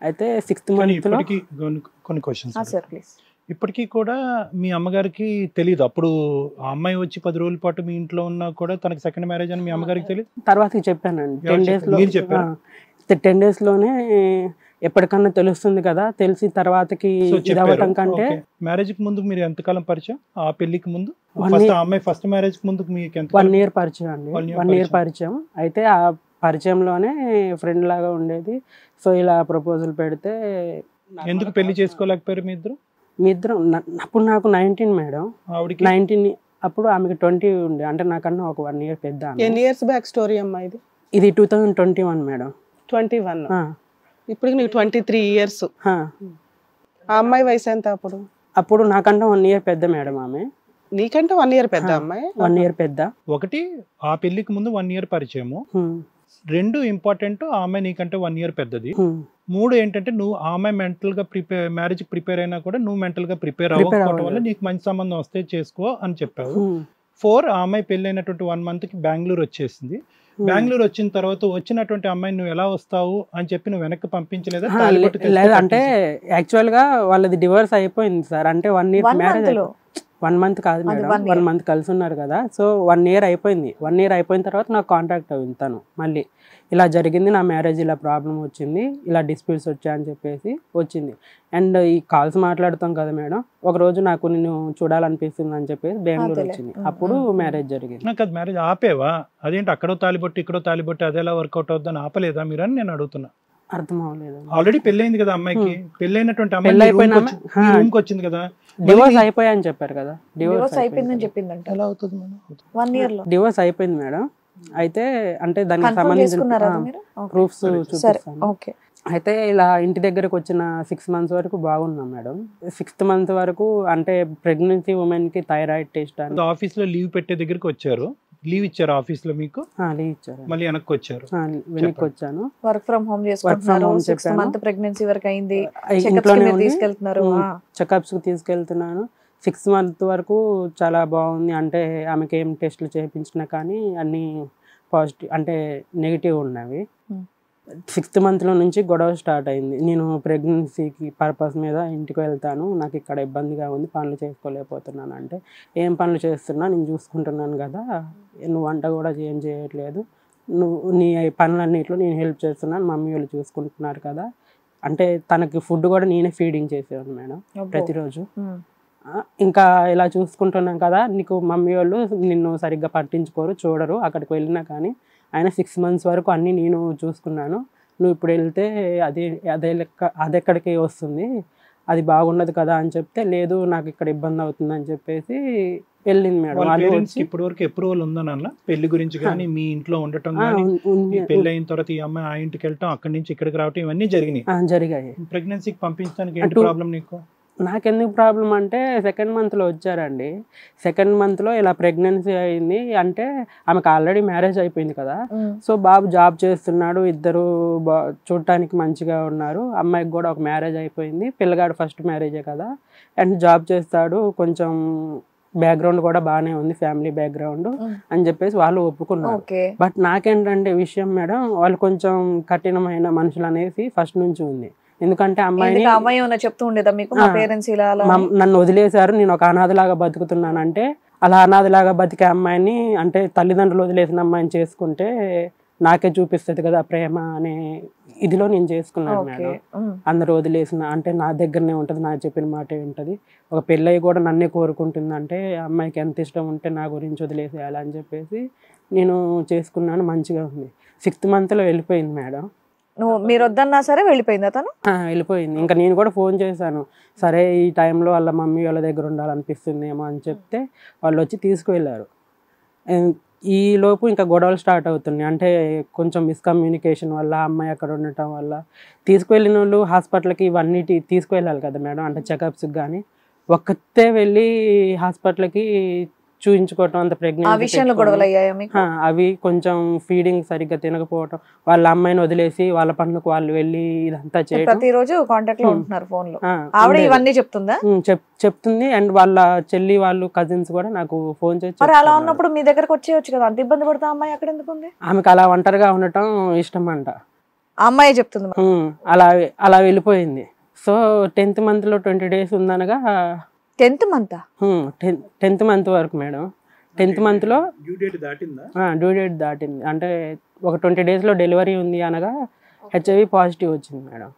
అయితే 6th కానీ month లో ఇప్పటికీ కొన్ని క్వశ్చన్స్ సార్ ప్లీజ్. ఇప్పటికీ కూడా మీ అమ్మగారికి తెలియదు అప్పుడు ఆ అమ్మాయి వచ్చి 10 రోజుల పాటు మీ ఇంట్లో ఉన్నా కూడా తనకి సెకండ్ మ్యారేజ్ అని మీ అమ్మగారికి తెలియదు? తర్వాత చెప్పానండి ఎవరు 10 days లో. మీరు చెప్పారా? 10 days లోనే ఎప్పటికన్నా తెలుస్తుంది కదా, తెలిసి తర్వాతకి సో ఇది అవ్వటం కంటే మ్యారేజ్ కి ముందు మీరు ఎంతకాలం పరిచయం? ఆ పెళ్లికి ముందు One ఫస్ట్ year. ఆ అమ్మాయి ఫస్ట్ మ్యారేజ్ కి ముందు మీకు ఎంత 1 year పరిచయం అండి. 1 year 1 year పరిచయం. అయితే ఆ పరిచయంలోనే ఫ్రెండ్ లాగా ఉండేది. సో ఇలా ప్రపోజల్ పెడితే ఎందుకు పెళ్లి చేసుకోలేకపోయారు మీ ఇద్దరు? మీ ఇద్దరం అప్పుడు నాకు 19 మేడం, ఆవిడకి 19 అప్పుడు ఆమెకి 20 ఉండే, అంటే నాకన్నా ఒక 1 year పెద్ద ఆమె. ఎన్ని ఇయర్స్ బ్యాక్ స్టోరీ అమ్మా ఇది? ఇది 2021 మేడం. 21. ఆ, ఇప్పుడు నీకు 23 ఇయర్స్. ఆ. ఆ అమ్మాయి వయసు ఎంత అప్పుడు? అప్పుడు నాకన్నా 1 year పెద్ద మేడం ఆమె. నీకంటే 1 year పెద్ద అమ్మాయి. 1 year పెద్ద. ఒకటి ఆ పెళ్లికి ముందు 1 year పరిచయము, హ్మ్, 2 ఇంపార్టెంట్ ఆ అమ్మాయి నీకంటే 1 year పెద్దది, హ్మ్. 3 ఏంటంటే నువ్వు ఆ అమ్మాయి మెంటల్ గా మ్యారేజ్ ప్రిపేర్ అయినా కూడా నువ్వు మెంటల్ గా ప్రిపేర్ అవ్వకపోవడం వల్ల నీకు మంచి సంబంధం వస్తే చేసుకో అని చెప్పావు. 4 ఆ అమ్మాయి పెళ్ళైనటువంటి 1 month కి బెంగళూరు వచ్చేసింది. బెంగళూరు వచ్చిన తర్వాత వచ్చినటువంటి అమ్మాయిని నువ్వు ఎలా వస్తావు అని చెప్పి నువ్వు వెనక్కి పంపించలేదా? లేదు, అంటే యాక్చువల్ గా వాళ్ళది డివోర్స్ అయిపోయింది సార్. అంటే 1 year మ్యారేజ్, 1 month కాదు మేడం, 1 month కలిసి ఉన్నారు కదా. సో 1 year అయిపోయింది. 1 year అయిపోయిన తర్వాత నాకు కాంటాక్ట్ అయింది తను. మళ్ళీ ఇలా జరిగింది, నా మ్యారేజ్ ఇలా ప్రాబ్లం వచ్చింది, ఇలా డిస్ప్యూట్స్ వచ్చాయని చెప్పేసి వచ్చింది. అండ్ ఈ కాల్స్ మాట్లాడుతాం కదా మేడం, ఒక రోజు నాకు నిన్ను చూడాలనిపిస్తుంది అని చెప్పేసి బెంగళూరు వచ్చింది. అప్పుడు మ్యారేజ్ జరిగింది. నాకు అది మ్యారేజ్ ఆపేవా? అదేంటి అక్కడో తాలిబొట్టి ఇక్కడో తాలిబొట్టి అది ఎలా వర్కౌట్ అవుతుందని ఆపలేదా మీరు అని నేను అడుగుతున్నా. అర్థం అవ్వలేదు. ఆల్రెడీ పెళ్ళైంది కదా అమ్మాయికి, పెళ్ళైనటువంటి పెళ్ళి అమ్మాయి అయిపోయిన రూమ్ కి వచ్చింది కదా, డివోర్స్ అయిపోయాయని చెప్పారు కదా. డివోర్స్ అయిపోయిందని చెప్పిందంట. ఎలా అవుతుంది మేడం? 1 year లో డివోర్స్ అయిపోయింది మేడం. అయితే అంటే దానికి కన్ఫర్మ్ చేసుకున్నారా సంబంధించిన మీరు? ప్రూఫ్స్ సరే, చూపిస్తాను. ఓకే. అయితే ఇలా ఇంటి దగ్గరకు వచ్చిన 6 months వరకు బాగున్నాం మేడం. 6th month వరకు అంటే ప్రెగ్నెన్సీ ఉమెన్ కి థైరాయిడ్ టెస్ట్ అని ఆఫీస్ లో లీవ్ పెట్టే దగ్గరికి వచ్చారు, లీవ్ ఇచ్చారు ఆఫీస్ లో మీకు, లీవ్ ఇచ్చారు. మళ్ళీ వెనక్కి వచ్చారు. వెనక్కి వచ్చాను. వర్క్ ఫ్రమ్ హోమ్ చేసుకుంటున్నారు. 6th month ప్రెగ్నెన్సీ వరకు అయింది. ఇంట్లోనే తీసుకెళ్తున్నారు. చెకప్స్ కి తీసుకెళ్తున్నాను. 6 month వరకు చాలా బాగుంది. అంటే ఆమెకి ఏం టెస్ట్లు చేయించినా కానీ అన్ని పాజిటివ్ అంటే నెగిటివ్ ఉన్నవి. 6th month లో నుంచి గొడవ స్టార్ట్ అయింది. నేను ప్రెగ్నెన్సీకి పర్పస్ మీద ఇంటికి వెళ్తాను, నాకు ఇక్కడ ఇబ్బందిగా ఉంది, పనులు చేసుకోలేకపోతున్నాను. అంటే ఏం పనులు చేస్తున్నా, నేను చూసుకుంటున్నాను కదా, నువ్వు వంట కూడా ఏం చేయట్లేదు, నువ్వు నీ పనులన్నిట్లో నేను హెల్ప్ చేస్తున్నాను, మమ్మీ వాళ్ళు చూసుకుంటున్నారు కదా. అంటే తనకి ఫుడ్ కూడా నేనే ఫీడింగ్ చేసేవాను మేడం ప్రతిరోజు. ఇంకా ఇలా చూసుకుంటున్నాం కదా, నీకు మమ్మీ వాళ్ళు నిన్ను సరిగ్గా పట్టించుకోరు, చూడరు, అక్కడికి వెళ్ళినా కానీ ఆయన 6 months వరకు అన్నీ నేను చూసుకున్నాను, నువ్వు ఇప్పుడు వెళ్తే అదెక్కడికి వస్తుంది, అది బాగుండదు కదా అని చెప్తే, లేదు నాకు ఇక్కడ ఇబ్బంది అవుతుంది అని చెప్పేసి వెళ్ళింది మేడం. ఇప్పటి వరకు అప్రూవల్ ఉందన్న పెళ్లి గురించి కానీ, మీ ఇంట్లో ఉండటం కానీ, పెళ్లి అయిన తర్వాత ఈ అమ్మాయి ఆ ఇంటికి వెళ్ళటం, అక్కడి నుంచి ఇక్కడికి రావటం, ఇవన్నీ జరిగాయి. ప్రెగ్నెన్సీకి పంపించడానికి ఏంటి ప్రాబ్లం నీకు? నాకెందుకు ప్రాబ్లం అంటే 2nd month లో వచ్చారండి. 2nd month లో ఇలా ప్రెగ్నెన్సీ అయింది. అంటే ఆమెకు ఆల్రెడీ మ్యారేజ్ అయిపోయింది కదా. సో బాబు జాబ్ చేస్తున్నాడు, ఇద్దరు చూడటానికి మంచిగా ఉన్నారు. అమ్మాయికి కూడా ఒక మ్యారేజ్ అయిపోయింది, పిల్లగాడు ఫస్ట్ మ్యారేజే కదా, అండ్ జాబ్ చేస్తాడు, కొంచెం బ్యాక్గ్రౌండ్ కూడా బాగానే ఉంది, ఫ్యామిలీ బ్యాక్గ్రౌండ్ అని చెప్పేసి వాళ్ళు ఒప్పుకున్నారు. బట్ నాకేంటంటే విషయం మేడం, వాళ్ళు కొంచెం కఠినమైన మనుషులు అనేసి ఫస్ట్ నుంచి ఉంది. ఎందుకంటే అమ్మాయి చెప్తూ ఉండేదా మీకు, మా పేరెంట్స్ ఇలా నన్ను వదిలేశారు, నేను ఒక అనాథలాగా బతుకుతున్నానంటే, అలా అనాథలాగా బతికే అమ్మాయిని, అంటే తల్లిదండ్రులు వదిలేసిన అమ్మాయిని చేసుకుంటే నాకే చూపిస్తుంది కదా ప్రేమ అనే ఇదిలో నేను చేసుకున్నాను మేడం. అందరూ వదిలేసిన అంటే నా దగ్గరనే ఉంటుంది, నా చెప్పిన మాట ఉంటుంది, ఒక పెళ్ళయి కూడా నన్నే కోరుకుంటుంది అంటే అమ్మాయికి ఎంత ఇష్టం ఉంటే నా గురించి వదిలేసేయాలి అని చెప్పేసి నేను చేసుకున్నాను. మంచిగా ఉంది. 6th month లో వెళ్ళిపోయింది మేడం. మీరు వద్దన్నా సరే వెళ్ళిపోయింది అతను? వెళ్ళిపోయింది. ఇంకా నేను కూడా ఫోన్ చేశాను, సరే ఈ టైంలో వాళ్ళ మమ్మీ వాళ్ళ దగ్గర ఉండాలనిపిస్తుంది ఏమో అని చెప్తే వాళ్ళు వచ్చి తీసుకువెళ్ళారు. ఈ లోపు ఇంకా గొడవలు స్టార్ట్ అవుతున్నాయి. అంటే కొంచెం మిస్కమ్యూనికేషన్ వల్ల, అమ్మాయి అక్కడ ఉండటం వల్ల. తీసుకువెళ్ళిన వాళ్ళు హాస్పిటల్కి ఇవన్నీ తీసుకువెళ్ళాలి కదా మేడం, అంటే చెకప్స్కి కానీ. ఒక్కతే వెళ్ళి హాస్పిటల్కి చూయించుకోవటం, అంత ప్రెగ్నెన్సీ అవి కొంచెం ఫీడింగ్ సరిగ్గా తినకపోవటం, వాళ్ళ అమ్మాయిని వదిలేసి వాళ్ళ పనులకు వాళ్ళు వెళ్ళి ఇదంతా చేయడం. ప్రతిరోజు కాంటాక్ట్ లో ఉంటున్నారు ఫోన్ లో. ఆవిడ ఇవన్నీ చెప్తుందా? చెప్తుంది. అండ్ వాళ్ళ చెల్లి వాళ్ళు కజిన్స్ కూడా నాకు ఫోన్ చేసి, మరి అలా ఉన్నప్పుడు మీ దగ్గరకు వచ్చేయచ్చు కదా, అంత ఇబ్బంది పడతా అమ్మాయి అక్కడ ఎందుకు ఉంది? ఆమెకు అలా ఒంటరిగా ఉండటం ఇష్టం అంట. ఆ అమ్మాయి చెప్తుంది మరి. అలా అలా వెళ్ళిపోయింది. సో 10th monthలో 20 days ఉందనగా 10th month 10th month వరకు మేడం. 10th monthలో డ్యూ డేట్ దాటిందా? డ్యూ డేట్ దాటింది. అంటే ఒక 20 daysలో డెలివరీ ఉంది అనగా HIV పాజిటివ్ వచ్చింది మేడం.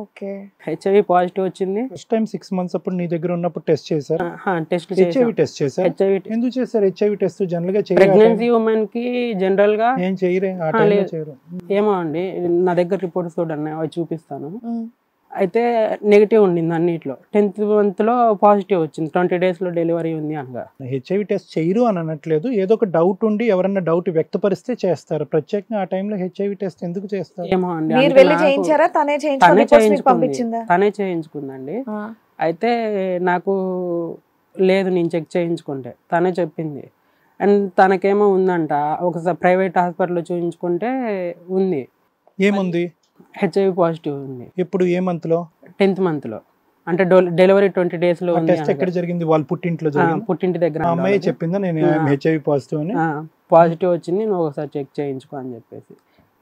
ఓకే. HIV పాజిటివ్ వచ్చింది. ఫస్ట్ టైం 6 months అప్పుడు నీ దగ్గర ఉన్నప్పుడు టెస్ట్ చేశారు? టెస్ట్ హెచ్ఐవి టెస్ట్ చేశారు? ఎందుకు చేశారు హెచ్ఐవి టెస్ట్? జనరల్ గా ప్రెగ్నెన్సీ ఉమెన్ కి జనరల్ గా ఏం చేయరే ఆ టైంలో చేయరు. ఏమో అండి, నా దగ్గర రిపోర్ట్స్ కూడా ఉన్నాయి, అవి చూపిస్తాను. అయితే నెగిటివ్ ఉండింది అన్నిట్లో. 10th monthలో పాజిటివ్ వచ్చింది. 20 daysలో డెలివరీ ఉంది అనగా. హెచ్ఐవి టెస్ట్ చేయరు అని అనట్లేదు, ఏదో ఒక డౌట్ ఉండి ఎవరన్నా డౌట్ వ్యక్తపరిస్తే చేస్తారు. ప్రత్యేకంగా ఆ టైంలో హెచ్ఐవి టెస్ట్ ఎందుకు చేస్తారు? ఏమో అండి, మీరు వెళ్ళి చేయించారా? తనే పంపించిందా? తనే చేయించుకుందండి. అయితే నాకు లేదు, నేను చెక్ చేయించుకుంటే తనే చెప్పింది. అండ్ తనకేమో ఉందంట, ఒకసారి ప్రైవేట్ హాస్పిటల్లో చూపించుకుంటే ఉంది. ఏముంది? HIV పాజిటివ్ ఉంది. ఇప్పుడు ఏ మంత్ లో? 10th monthలో. అంటే డెలివరీ 20 daysలో ఉంది. టెస్ట్ ఎక్కడ జరిగింది? వాళ్ళ పుట్టింట్లో జరిగింది? పుట్టింటి దగ్గర. అమ్మాయి చెప్పిందా నేను హెచ్ఐవి పాజిటివ్ అని? పాజిటివ్ వచ్చింది, నువ్వు ఒకసారి చెక్ చేయించుకో అని చెప్పేసి.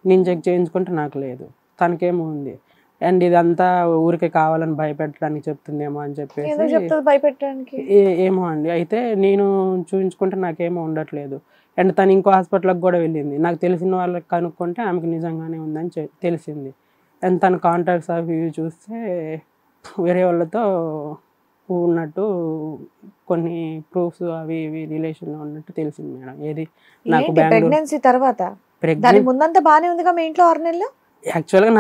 నేను చెక్ చేయించుకుంటే నాకు లేదు, తనకేమో ఉంది. అండ్ ఇదంతా ఊరికే కావాలని భయపెట్టడానికి చెప్తుందేమో అని చెప్పేసి. భయపెట్టడానికి ఏమో అండి. అయితే నేను చూపించుకుంటే నాకేమో ఉండట్లేదు. అండ్ తను ఇంకో హాస్పిటల్కి కూడా వెళ్ళింది. నాకు తెలిసిన వాళ్ళకి కనుక్కుంటే ఆమెకు నిజంగానే ఉందని తెలిసింది. అండ్ తన కాంటాక్ట్స్ అవి ఇవి చూస్తే వేరే వాళ్ళతో ఉన్నట్టు కొన్ని ప్రూఫ్స్ అవి ఇవి రిలేషన్లో ఉన్నట్టు తెలిసింది మేడం. ఏది నాకు ప్రెగ్నెన్సీ తర్వాత? దాని ముందంతా బానే ఉందిగా మీ ఇంట్లో 6 నెలలు? యాక్చువల్గా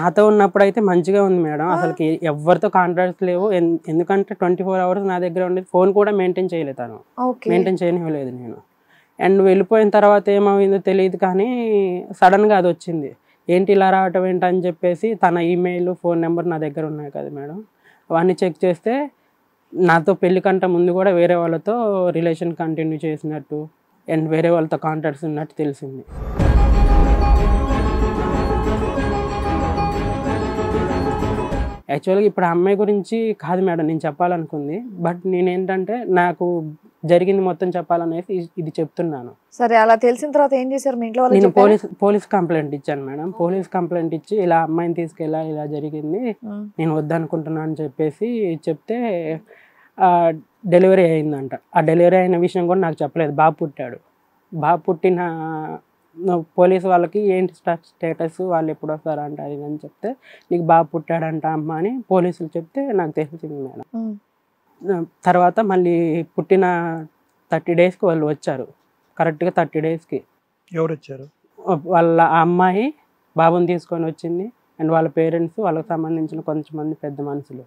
నాతో ఉన్నప్పుడు అయితే మంచిగా ఉంది మేడం. అసలుకి ఎవరితో కాంటాక్ట్స్ లేవు. ఎందుకంటే 24 hours నా దగ్గర ఉండేది. ఫోన్ కూడా మెయింటైన్ చేయలేదు తను, మెయింటైన్ చేయనివ్వలేదు నేను. అండ్ వెళ్ళిపోయిన తర్వాత ఏమైందో తెలియదు, కానీ సడన్గా అది వచ్చింది. ఏంటి ఇలా రావటం ఏంటని చెప్పేసి తన ఈమెయిల్, ఫోన్ నెంబర్ నా దగ్గర ఉన్నాయి కదా మేడం, అవన్నీ చెక్ చేస్తే నాతో పెళ్లి కంటే ముందు కూడా వేరే వాళ్ళతో రిలేషన్ కంటిన్యూ చేసినట్టు అండ్ వేరే వాళ్ళతో కాంటాక్ట్స్ ఉన్నట్టు తెలిసింది. యాక్చువల్గా ఇప్పుడు ఆ అమ్మాయి గురించి కాదు మేడం నేను చెప్పాలనుకుంది, బట్ నేనేంటంటే నాకు జరిగింది మొత్తం చెప్పాలనేసి ఇది చెప్తున్నాను. సరే, అలా తెలిసిన తర్వాత ఏం చేశారు మీ ఇంట్లో? నేను పోలీస్ కంప్లైంట్ ఇచ్చాను మేడం. పోలీస్ కంప్లైంట్ ఇచ్చి ఇలా అమ్మాయిని తీసుకెళ్ళా, ఇలా జరిగింది, నేను వద్దనుకుంటున్నాను అని చెప్పేసి చెప్తే డెలివరీ అయిందంట. ఆ డెలివరీ అయిన విషయం కూడా నాకు చెప్పలేదు. బాబు పుట్టాడు. బాబు పుట్టిన పోలీసు వాళ్ళకి ఏంటి స్టేటస్, వాళ్ళు ఎప్పుడు వస్తారంట అది అని చెప్తే, నీకు బాబు పుట్టాడంట అమ్మ అని పోలీసులు చెప్తే నాకు తెలిసింది మేడం. తర్వాత మళ్ళీ పుట్టిన 30 daysకి వాళ్ళు వచ్చారు. కరెక్ట్గా 30 daysకి. ఎవరు వచ్చారు? వాళ్ళ అమ్మాయి బాబుని తీసుకొని వచ్చింది. అండ్ వాళ్ళ పేరెంట్స్, వాళ్ళకి సంబంధించిన కొంతమంది పెద్ద మనుషులు.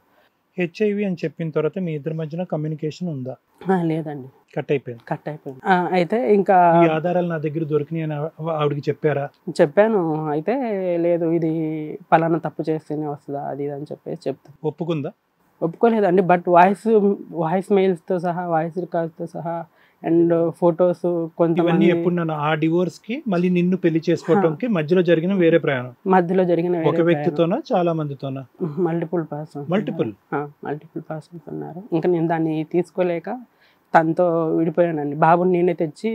హెచ్ఐవి అని చెప్పిన తర్వాత మీ ఇద్దరి మధ్యన కమ్యూనికేషన్ ఉందా? లేదండి, కట్ అయిపోయింది. అయితే ఇంకా ఈ ఆధారాలు నా దగ్గర దొరికినాయి అని ఆవిడకి చెప్పారా? చెప్పాను. అయితే లేదు, ఇది పలానా తప్పు చేస్తేనే వస్తుందా అది ఇది అని చెప్పేసి చెప్తాను. ఒప్పుకుందా? ఒప్పుకోలేదండి, బట్ వాయిస్ మెయిల్స్తో సహా, వాయిస్ రికార్డ్స్తో సహా అండ్ ఫొటోస్ కొంతమంది. ఎప్పుడు నన్ను ఆ డివోర్స్ కి మళ్ళీ నిన్ను పెళ్లి చేసుకోవడానికి మధ్యలో జరిగిన వేరే ప్రయాణం? మధ్యలో జరిగిన ఒక వ్యక్తితోనా చాలా మందితోనా? మల్టిపుల్ పర్సన్స్ ఉన్నారు. ఇంకా నేను దాన్ని తీసుకోలేక తనతో విడిపోయానండి. బాబుని నేనే తెచ్చి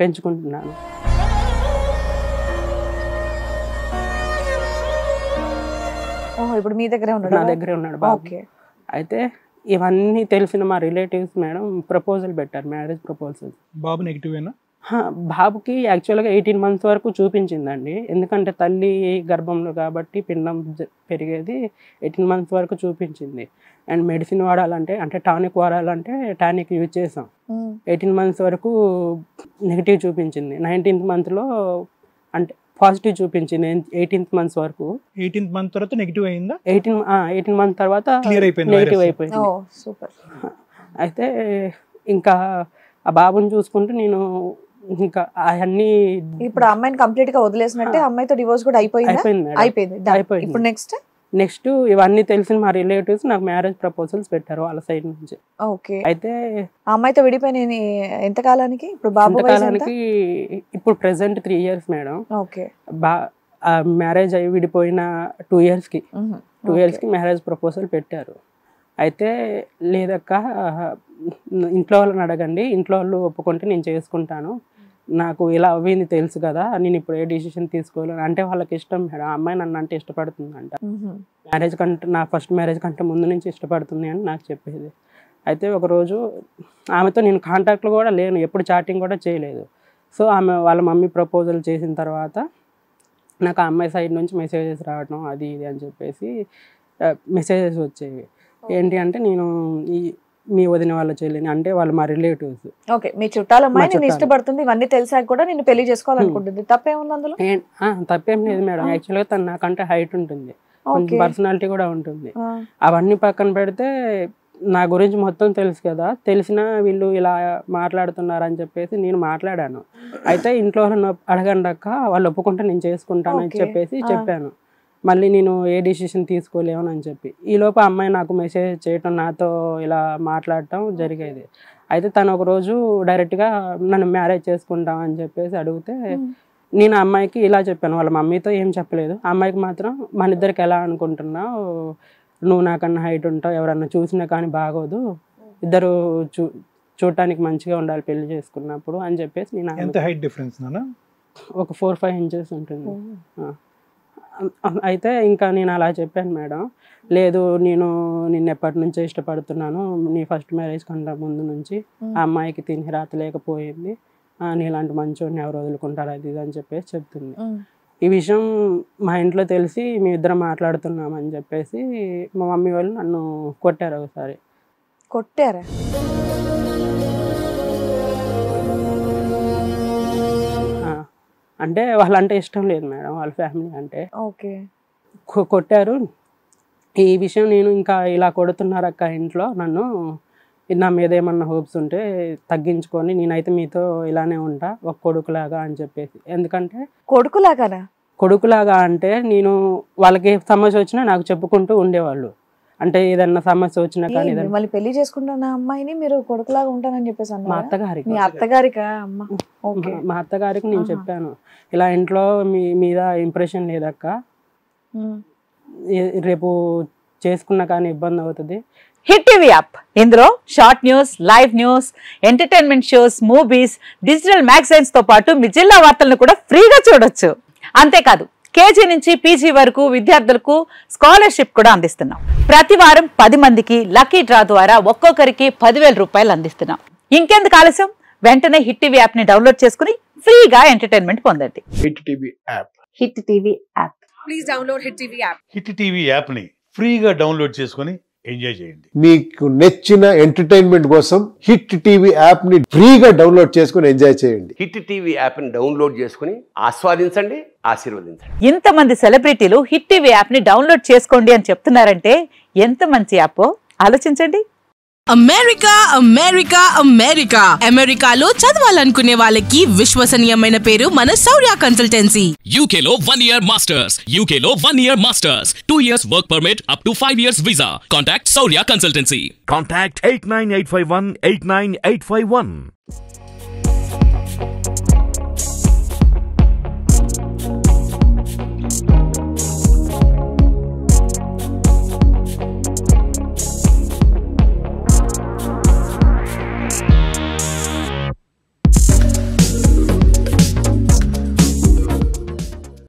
పెంచుకుంటున్నాను. ఇప్పుడు మీ దగ్గరే ఉన్నాడు? నా దగ్గరే ఉన్నాడు బాబు. అయితే ఇవన్నీ తెలిసిన మా రిలేటివ్స్ మేడం ప్రపోజల్ పెట్టారు, మ్యారేజ్ ప్రపోజల్. బాబు నెగిటివేనా? బాబుకి యాక్చువల్గా 18 months వరకు చూపించిందండి. ఎందుకంటే తల్లి గర్భంలో కాబట్టి పిండం పెరిగేది. 18 months వరకు చూపించింది. అండ్ మెడిసిన్ వాడాలంటే, అంటే టానిక్ వాడాలంటే టానిక్ యూజ్ చేసాం. 18 months వరకు నెగిటివ్ చూపించింది. 19th monthలో అంటే పాజిటివ్ చూపించింది. 18th month వరకు. 18th month తర్వాత నెగిటివ్ అయిందా? 18 months తర్వాత క్లియర్ అయిపోయింది, నెగిటివ్ అయిపోయింది. అయితే ఇంకా ఆ బాబుని చూసుకుంటూ నేను ఇంకా అవన్నీ. ఇప్పుడు అమ్మాయిని కంప్లీట్ గా వదిలేసినట్టే, అమ్మాయితో డివోర్స్ కూడా అయిపోయింది. ఇప్పుడు నెక్స్ట్ ఇవన్నీ తెలిసిన మా రిలేటివ్స్ నాకు మ్యారేజ్ ప్రపోజల్స్ పెట్టారు వాళ్ళ సైడ్ నుంచి. అయితే అమ్మాయితో విడిపోయిన ఎంత కాలానికి? ఇప్పుడు బాబు కాలానికి ఇప్పుడు ప్రెసెంట్ 3 years మేడం. మ్యారేజ్ అయ్యి విడిపోయిన 2 years కి మ్యారేజ్ ప్రపోజల్ పెట్టారు. అయితే లేదక్క ఇంట్లో వాళ్ళని అడగండి, ఇంట్లో వాళ్ళు ఒప్పుకుంటే నేను చేసుకుంటాను, నాకు ఇలా అవ్వింది తెలుసు కదా, నేను ఇప్పుడు ఏ డిసిషన్ తీసుకోలేను అంటే వాళ్ళకి ఇష్టం మేడం. ఆ అమ్మాయి నన్ను అంటే ఇష్టపడుతుందంట, మ్యారేజ్ కంటే నా ఫస్ట్ మ్యారేజ్ కంటే ముందు నుంచి ఇష్టపడుతుంది అని నాకు చెప్పేది. అయితే ఒకరోజు ఆమెతో నేను కాంటాక్ట్లో కూడా లేను, ఎప్పుడు చాటింగ్ కూడా చేయలేదు. సో ఆమె వాళ్ళ మమ్మీ ప్రపోజల్ చేసిన తర్వాత నాకు ఆ అమ్మాయి సైడ్ నుంచి మెసేజెస్ రావడం అది ఇది అని చెప్పేసి మెసేజెస్ వచ్చేవి. ఏంటి అంటే నేను మీ వదిన వాళ్ళ చెల్లిని, అంటే వాళ్ళు మా రిలేటివ్స్. ఓకే, మీ చుట్టాల అమ్మాయి నేను ఇష్టపడుతుంది, ఇవన్నీ తెలిసాక కూడా నేను పెళ్లి చేసుకోవాలనుకుంటుంది, తప్పేముంది అందులో? తప్పేం లేదు మేడం. యాక్చువల్గా తను నాకంటే హైట్ ఉంటుంది, కొంచెం పర్సనాలిటీ కూడా ఉంటుంది. అవన్నీ పక్కన పెడితే నా గురించి మొత్తం తెలుసు కదా, తెలిసినా వీళ్ళు ఇలా మాట్లాడుతున్నారని చెప్పేసి నేను మాట్లాడాను. అయితే ఇంట్లో వాళ్ళని అడగండి అక్క, వాళ్ళు ఒప్పుకుంటే నేను చేసుకుంటానని చెప్పేసి చెప్పాను. మళ్ళీ నేను ఏ డిసిషన్ తీసుకోలేమని అని చెప్పి ఈలోపు అమ్మాయి నాకు మెసేజ్ చేయటం, నాతో ఇలా మాట్లాడటం జరిగేది. అయితే తను ఒకరోజు డైరెక్ట్గా నన్ను మ్యారేజ్ చేసుకుంటామని చెప్పేసి అడిగితే నేను అమ్మాయికి ఇలా చెప్పాను, వాళ్ళ మమ్మీతో ఏం చెప్పలేదు. అమ్మాయికి మాత్రం మన ఇద్దరికి ఎలా అనుకుంటున్నావు, నువ్వు నాకన్నా హైట్ ఉంటావు, ఎవరన్నా చూసినా కానీ బాగోదు, ఇద్దరు చూడటానికి మంచిగా ఉండాలి పెళ్లి చేసుకున్నప్పుడు అని చెప్పేసి నేను. ఎంత హైట్ డిఫరెన్స్ నాన్న? ఒక 4-5 ఇంచెస్ ఉంటుంది. అయితే ఇంకా నేను అలా చెప్పాను మేడం. లేదు నేను నిన్ను ఎప్పటి నుంచో ఇష్టపడుతున్నాను, నీ ఫస్ట్ మ్యారేజ్ కంటే ముందు నుంచి, ఆ అమ్మాయికి తిని రాత లేకపోయింది, నీలాంటి మంచోడిని ఎవరు వదులుకుంటారు అది ఇది అని చెప్పేసి చెప్తుంది. ఈ విషయం మా ఇంట్లో తెలిసి మీ ఇద్దరం మాట్లాడుతున్నామని చెప్పేసి మా మమ్మీ వాళ్ళు నన్ను కొట్టారు ఒకసారి. కొట్టారా? అంటే వాళ్ళంటే ఇష్టం లేదు మేడం, వాళ్ళ ఫ్యామిలీ అంటే. ఓకే, కొట్టారు. ఈ విషయం నేను ఇంకా ఇలా కొడుతున్నారు అక్క ఇంట్లో నన్ను, నా మీద ఏమన్నా హోప్స్ ఉంటే తగ్గించుకొని నేనైతే మీతో ఇలానే ఉంటా ఒక కొడుకులాగా అని చెప్పేసి. ఎందుకంటే కొడుకులాగా అంటే నేను వాళ్ళకి ఏ సమస్య వచ్చినా నాకు చెప్పుకుంటూ ఉండేవాళ్ళు. అంటే ఏదన్నా సమస్య వచ్చినా కానీ మళ్ళీ పెళ్లి చేసుకుంటున్న అమ్మాయిని మీరు కొడుకులాగా ఉంటానని చెప్పేసి మా అత్తగారికి మా అత్తగారికి నేను చెప్పాను, ఇలా ఇంట్లో మీ మీద ఇంప్రెషన్ లేదక్క, రేపు చేసుకున్నా కానీ ఇబ్బంది అవుతుంది. హిట్ టీవీ యాప్, ఇందులో short news, live news, entertainment shows, movies, digital magazines తో పాటు మీ జిల్లా వార్తలను కూడా ఫ్రీగా చూడొచ్చు. అంతేకాదు కేజీ నుంచి పీజీ వరకు విద్యార్థులకు స్కాలర్షిప్ కూడా అందిస్తున్నాం. ప్రతి వారం 10 మందికి లక్కీ డ్రా ద్వారా ఒక్కొక్కరికి 10,000 రూపాయలు అందిస్తున్నాం. ఇంకెందుకు ఆలస్యం, వెంటనే హిట్ టీవీ యాప్ ని డౌన్లోడ్ చేసుకుని ఫ్రీగా ఎంటర్టైన్మెంట్ పొందండి. Hit TV app. Hit TV app. Please download hit TV app. Hit TV app ని ఫ్రీగా డౌన్లోడ్ చేసుకుని ఎంజాయ్ చేయండి. మీకు నచ్చిన ఎంటర్టైన్మెంట్ కోసం హిట్ టీవీ యాప్ ని ఫ్రీగా డౌన్లోడ్ చేసుకుని ఎంజాయ్ చేయండి. హిట్ టీవీ యాప్ ని డౌన్లోడ్ చేసుకుని ఆస్వాదించండి, ఆశీర్వదించండి. ఇంతమంది సెలబ్రిటీలు హిట్ టీవీ యాప్ ని డౌన్లోడ్ చేసుకోండి అని చెప్తున్నారంటే ఎంత మంచి యాప్ ఆలోచించండి. అమెరికా అమెరికా అమెరికా అమెరికాలో చదవాలనుకునే వాళ్ళకి విశ్వసనీయమైన పేరు మన శౌర్య కన్సల్టెన్సీ. UK లో 1 year masters, UK లో 1 year masters, 2 years work permit up to 5 years visa. Contact Shaurya Consultancy. Contact 89851 89851.